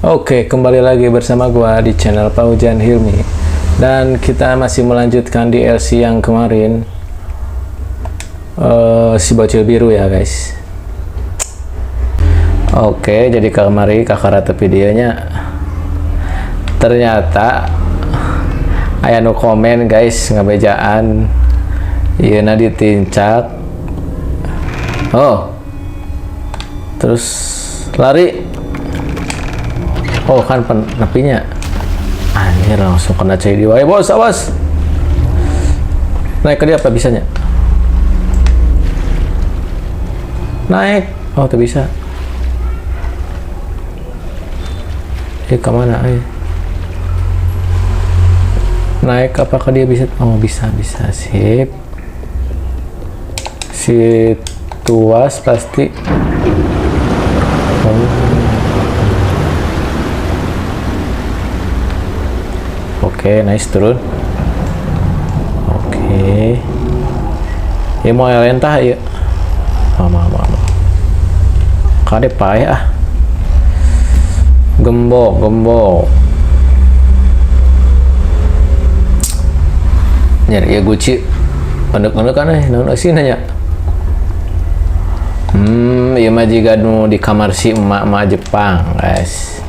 Oke, kembali lagi bersama gua di channel Paujan Hilmi. Dan kita masih melanjutkan DLC yang kemarin, si bocil biru ya guys. Oke, jadi kemarin kakak videonya ternyata aya nu komen guys, ngabejaan ieu na ditincak. Oh, terus lari. Oh kan penepinya anjir, langsung kena cai di wae. Bos, awas naik ke dia apa bisanya naik. Oh tuh bisa. Kemana naik, apakah dia bisa? Oh bisa sip. Si tuas pasti. Oke, nice, turun. Oke. Ya mau lentah ya. Mama. Kade pae ah. Gembok. Nyari ya Gucci. Pendek-pendek kan naon sih nanya. Ieu mah jiga nu di kamar si emak-emak Jepang, guys.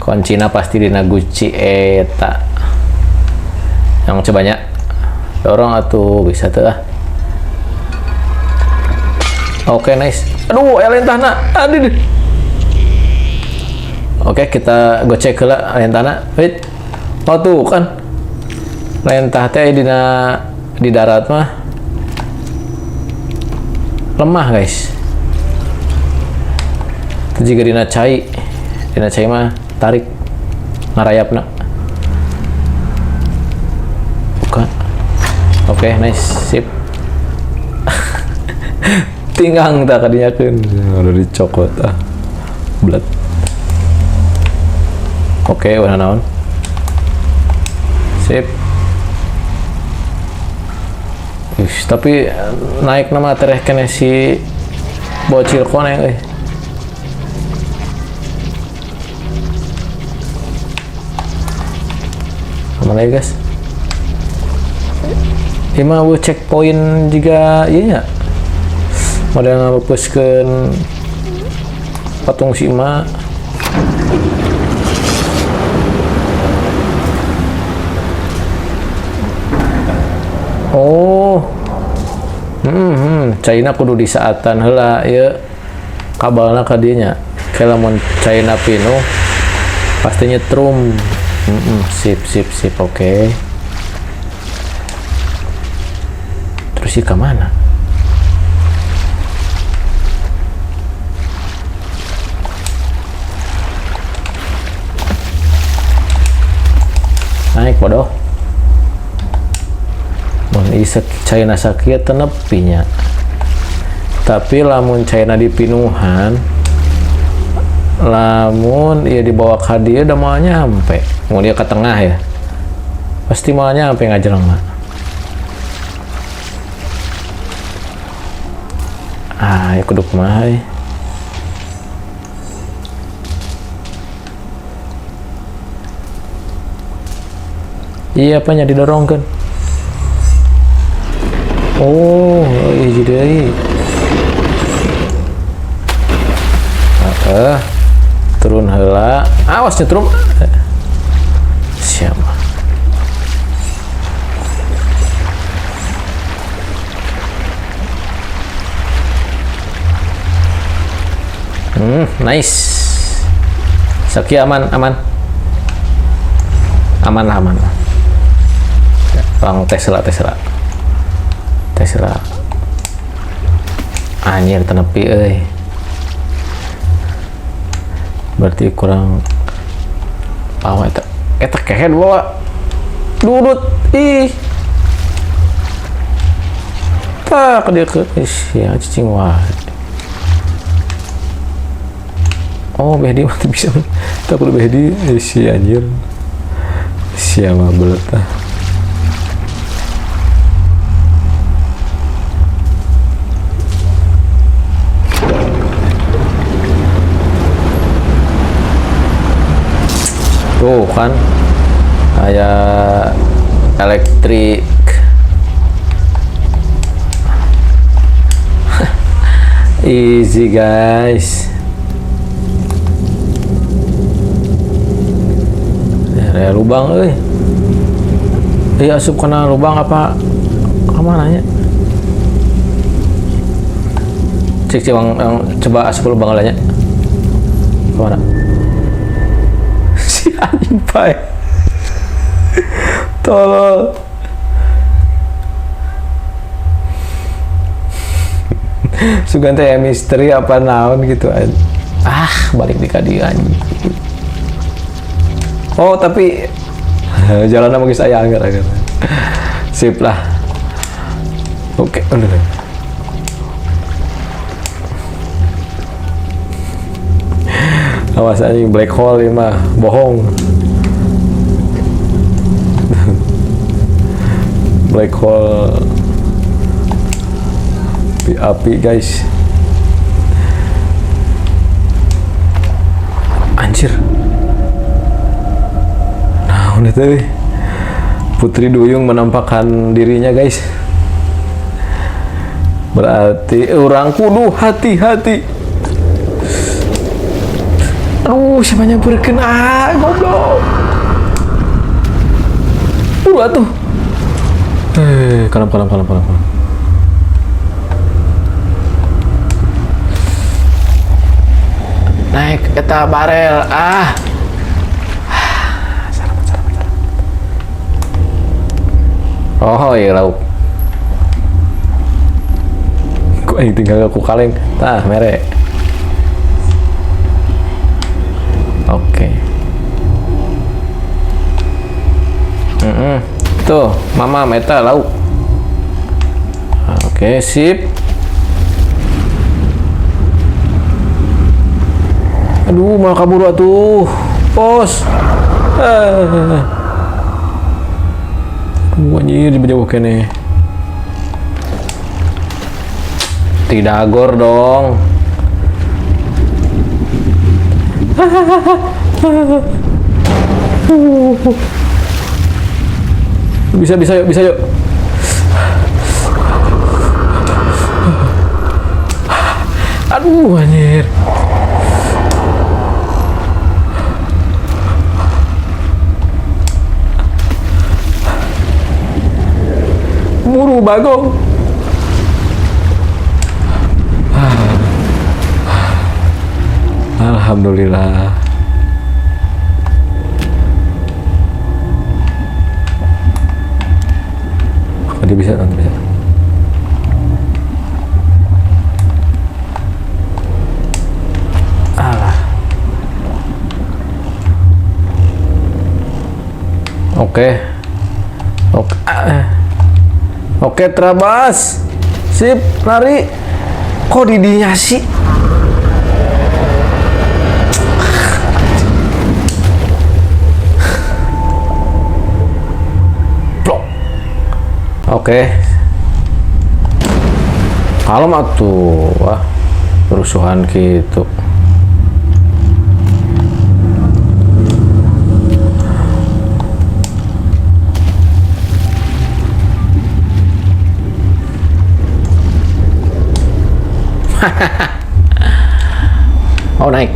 Kuncina pasti dina Gucci eta. Yang cobanya dorong atuh bisa tuh ah. Oke, nice. Aduh, lentahna. Aduh. Oke, kita gocek heula lentahna. Wait. Oh tuh kan. Lentah teh di darat mah lemah, guys. Itu juga dina cai mah tarik ngarayapna. Oke, nice, sip. Tinggang tak kadinya kan udah dicokot ah blood. Oke, warna naon sip. Tapi naik nama tereh kene si bocil koneng mana ya guys. Ima bu checkpoint juga iya model ngapuskeun patung si Ima. Oh China kudu di saatan heula ieu kabalna ka dieu nya. Ke lamun China pinuh pasti nyetrum. Sip oke. Terus sih kemana? Naik bodoh. Mun isek China sakit tenepinya. Tapi lamun China dipinuhan, lamun ia dibawa ke dia udah mau nyampe. Mau dia ke tengah ya, pasti mau nyampe ngajeleng mah. Ya kudu kumaha iya apanya didorongkan. Oh iya jadi turun heula, awas nyetrum siapa. Nice. Saki aman. Bang Tesla. Anjir tenepi euy. Berarti kurang pawa eta kehead bawa. Dudut ih. Tak dia ke ya cicing wah. Oh, Behdi mah bisa. Tak perlu Behdi, si anjir. Siapa beletah. Tuh kan, kayak elektrik. Easy guys. Ada lubang, iya asup kena lubang apa? Kemananya? Cek yang coba asup lubang lainnya. Kemana? Si anjing pai. Tolol. Sugan teh misteri apa naon gitu aja. Balik di kadi anjing. Oh, tapi jalan sama guys saya anggar. Sip lah. Oke, udah. Awas anjing black hole ini mah bohong. Black hole api guys. Anjir. Nah, udah tuh. Putri Duyung menampakkan dirinya guys. Berarti orang kudu hati-hati. Aduh, siapa nyamperkeun goblok. Atuh. Kalem. Naik eta barel. Salam. Oh iya lauk. Kok yang tinggal aku kaleng. Tah mere. Oke. Tuh, mama meta lauk. Oke, sip. Aduh, malah kabur atuh. Pos. Anjir, jauh kene. Tidak gor dong. Bisa yuk. Aduh, anjir. Buru bagong. Alhamdulillah. Dia bisa. Alah. Oke, terabas. Sip, lari. Kok didinya sih? Oke. Kalem atuh. Wah, kerusuhan gitu. Oh, naik.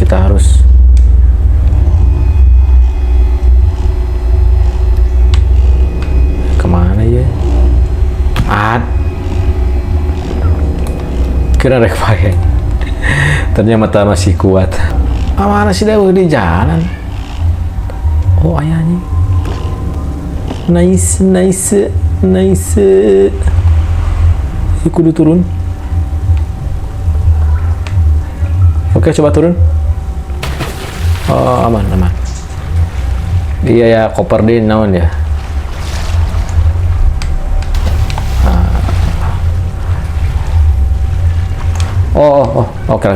Kita harus kemana ya? Kira rek pakai. Ternyata masih kuat. Mana sih Dewa di jalan? Oh ayahnya. Nice. Kudu turun. Oke, coba turun. Oh, aman. Iya ya, koper di naon ya. Oke.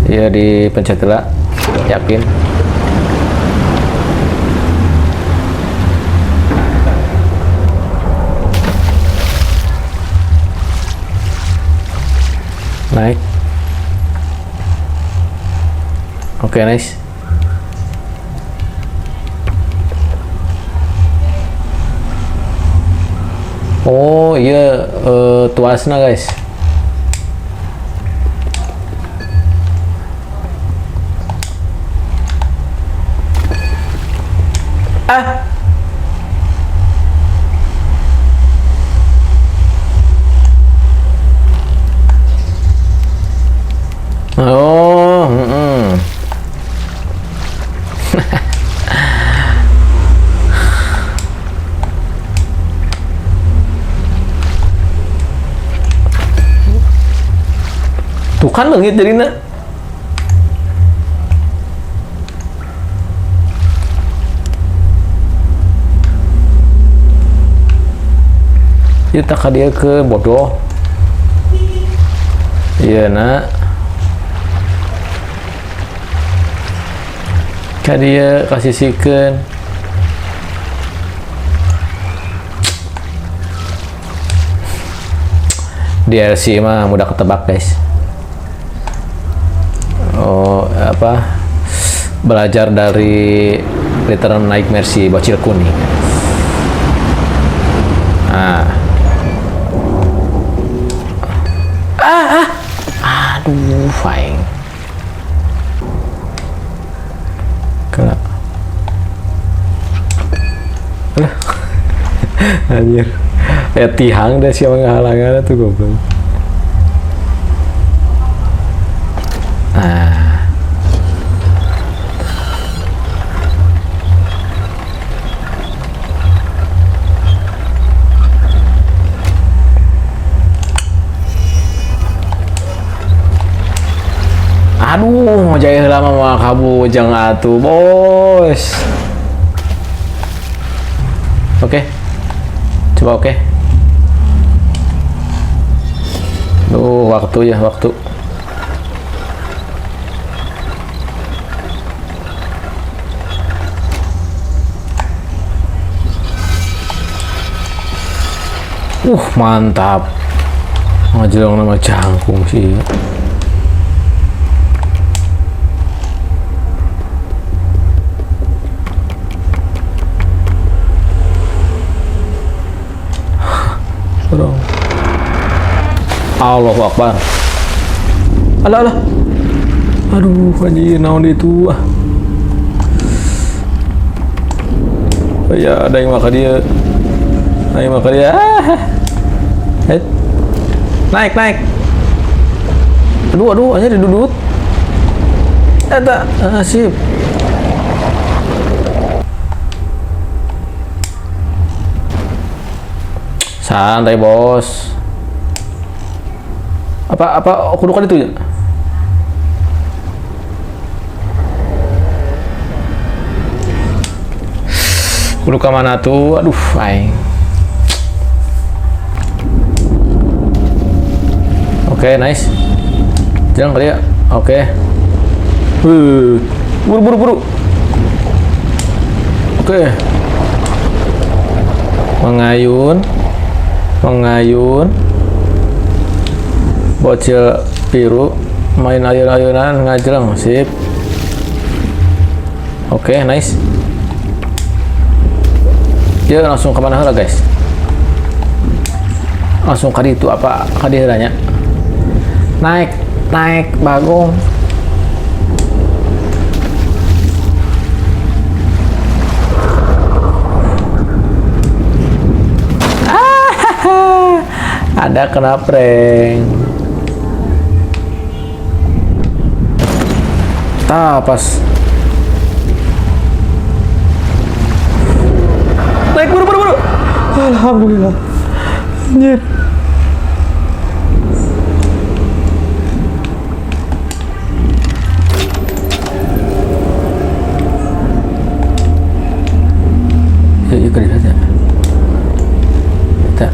Iya, dipencet lah. Yakin. Oke, nice. Oh iya, tuasna guys. Ah, oh, tuh kan leungit jadinya. Kita ka dia ke bodoh. Iya nak. Ka dia kasih sikeun. DLC mah mudah ketebak guys. Oh apa? Belajar dari Little Nightmares si bocil kuning. Ah. Aduh, fine. Kena. Alah. Anjir. Ya tihang dah siapa ngahalangan tuh goblok. Aduh, jaya lama mah kabujang atuh, bos. Oke. Coba oke. Duh, waktu ya, waktu. Mantap. Ngajelong nama cangkung sih. Allahu Akbar. Alah. Aduh, anjir naon itu ah. Ya, ada yang makan dia. Naik. Aduh, aja didudut. Eta, sip. Santai, bos. Apa kudu kan itu ya? Kudu ke mana tuh? Aduh, aing. Oke, nice. Jangan kali ya. Oke. Buru. Oke. Mengayun. Bocil biru main ayun-ayunan ngajreng, sip. Oke, nice. Dia langsung kemana lah guys? Langsung kali itu apa kadirannya? Naik bagong. Ada kena prank. Pas naik buru. Alhamdulillah. Anjir. Yuk dilihat ya. Kita.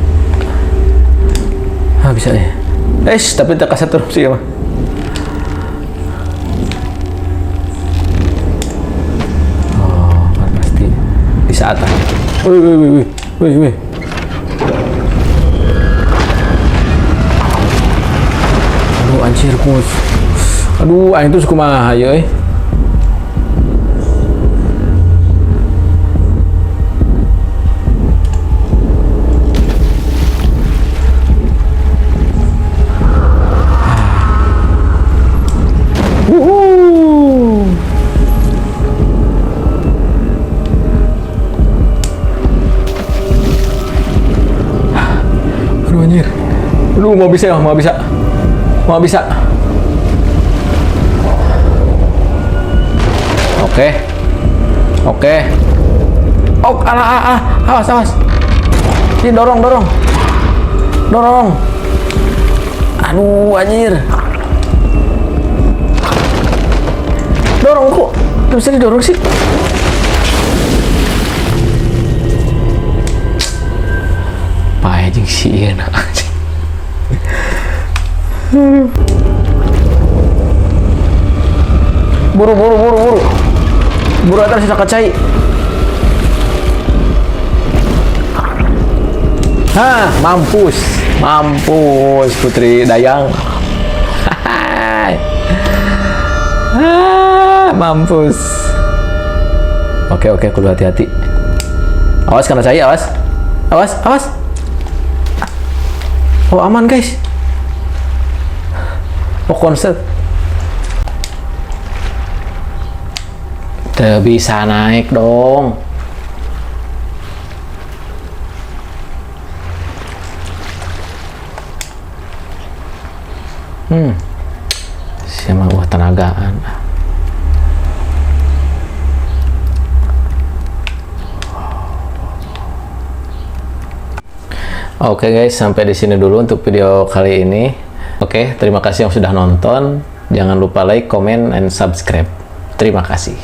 Bisa ya. Tapi tak kasih terus sih mah. Saat wih. Aduh anjir bos. Aduh aing tuh kumaha ya Mau bisa ya, mau bisa. Mau bisa. Oke. Oke. Oh, awas. Ini dorong. Aduh, anjir. Dorong kok. Gak bisa didorong sih. Pae jeung si ieu na. Buru. Buru atas sisa kacai. Mampus Putri Dayang. Mampus. Oke, kudu hati-hati. Awas kena cai, awas. Oh, aman guys. Oh, konset. Tuh bisa naik dong. Siapa buat tenagaan. Oke guys, sampai di sini dulu untuk video kali ini. Oke, terima kasih yang sudah nonton. Jangan lupa like, comment, and subscribe. Terima kasih.